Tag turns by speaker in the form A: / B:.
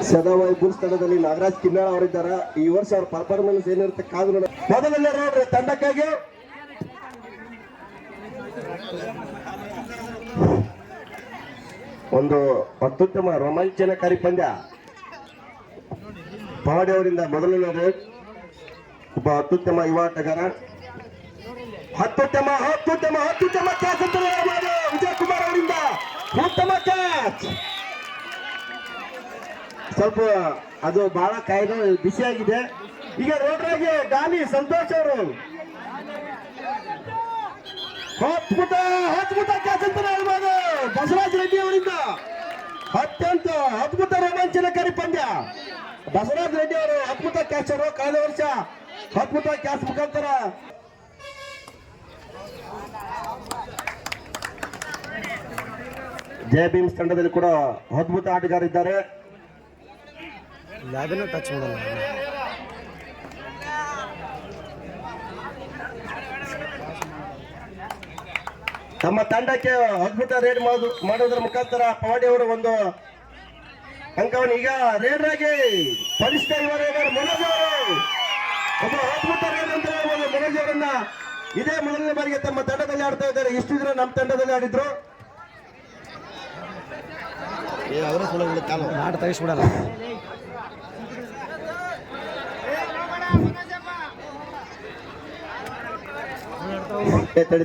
A: ಸದಾವಾಯಿ Bulls ತಂಡದಲ್ಲಿ ನಾಗರಾಜ್ ಕಿನ್ನಾಳ ಅವರಿದ್ದಾರೆ. ಈ ವರ್ಷ ಅವ್ರ ಪರ್ಫಾರ್ಮೆನ್ಸ್ ಏನಿರುತ್ತೆ ಕಾದು ನೋಡ. ಮೊದಲನೇ ನೋಡ್ರಿ ತಂಡಕ್ಕಾಗಿ ಒಂದು ಅತ್ಯುತ್ತಮ ರೋಮಾಂಚನಕಾರಿ ಪಂದ್ಯ. ಪವಾಡಿ ಅವರಿಂದ ಮೊದಲನೇ ರೇಟ್. ಒಬ್ಬ ಅತ್ಯುತ್ತಮ ಯುವ ಆಟಗಾರ. ಅತ್ಯುತ್ತಮ ಅತ್ಯುತ್ತಮ ಅತ್ಯುತ್ತಮ ಕ್ಯಾಚ್ ಅಂತ ಹೇಳ್ಬೋದು. ವಿಜಯ್ ಕುಮಾರ್ ಅವರಿಂದ ಉತ್ತಮ ಕ್ಯಾಚ್. ಸ್ವಲ್ಪ ಅದು ಬಹಳ ಕಾಯ್ದು ಬಿಸಿಯಾಗಿದೆ. ಈಗ ರೋಡ್ರಾಗಿ ಗಾಲಿ ಸಂತೋಷ್ ಅವರು ಅದ್ಭುತ ಕ್ಯಾಚ್ ಅಂತ ಹೇಳ್ಬೋದು. ಬಸವರಾಜ್ ರೆಡ್ಡಿ ಅವರಿಂದ ಅತ್ಯಂತ ಅದ್ಭುತ ರೋಮಾಂಚನಕಾರಿ ಪಂದ್ಯ. ಬಸವರಾಜ್ ರೆಡ್ಡಿ ಅವರು ಅದ್ಭುತ ಕ್ಯಾಚರು. ಕಳೆದ ವರ್ಷ ಅದ್ಭುತ ಕ್ಯಾಚ್ ಮುಖಾಂತರ ಜಯ ಭೀಮ್ಸ್ ತಂಡದಲ್ಲಿ ಕೂಡ ಅದ್ಭುತ ಆಟಗಾರ ಇದ್ದಾರೆ.
B: ಟಚ್ ಮಾಡಲ್ಲ.
A: ತಮ್ಮ ತಂಡಕ್ಕೆ ಅದ್ಭುತ ರೇಡ್ ಮಾಡೋದ್ರ ಮುಖಾಂತರ ಪವಾಡಿ ಅವರು ಒಂದು ಅಂಕವನ್ನು ಈಗ ರೇಡ್ ಆಗಿ ಬಲಿಷ್ಠ ಮನೋಜ್ ಅವರು ಒಬ್ಬ ಅದ್ಭುತ ರೇಡ್ ಅಂತ ಹೇಳ್ಬೋದು. ಮನೋಜ್ ಅವರನ್ನ ಇದೇ ಮೊದಲನೇ ಬಾರಿಗೆ ತಮ್ಮ ತಂಡದಲ್ಲಿ ಆಡ್ತಾ ಇದ್ದಾರೆ. ಇಷ್ಟು ದಿನ ನಮ್ಮ ತಂಡದಲ್ಲಿ ಆಡಿದ್ರು.
B: ನಾಟ ತೆಗಿಸ್ಬಿಡಲ್ಲ.
A: ತಡಿ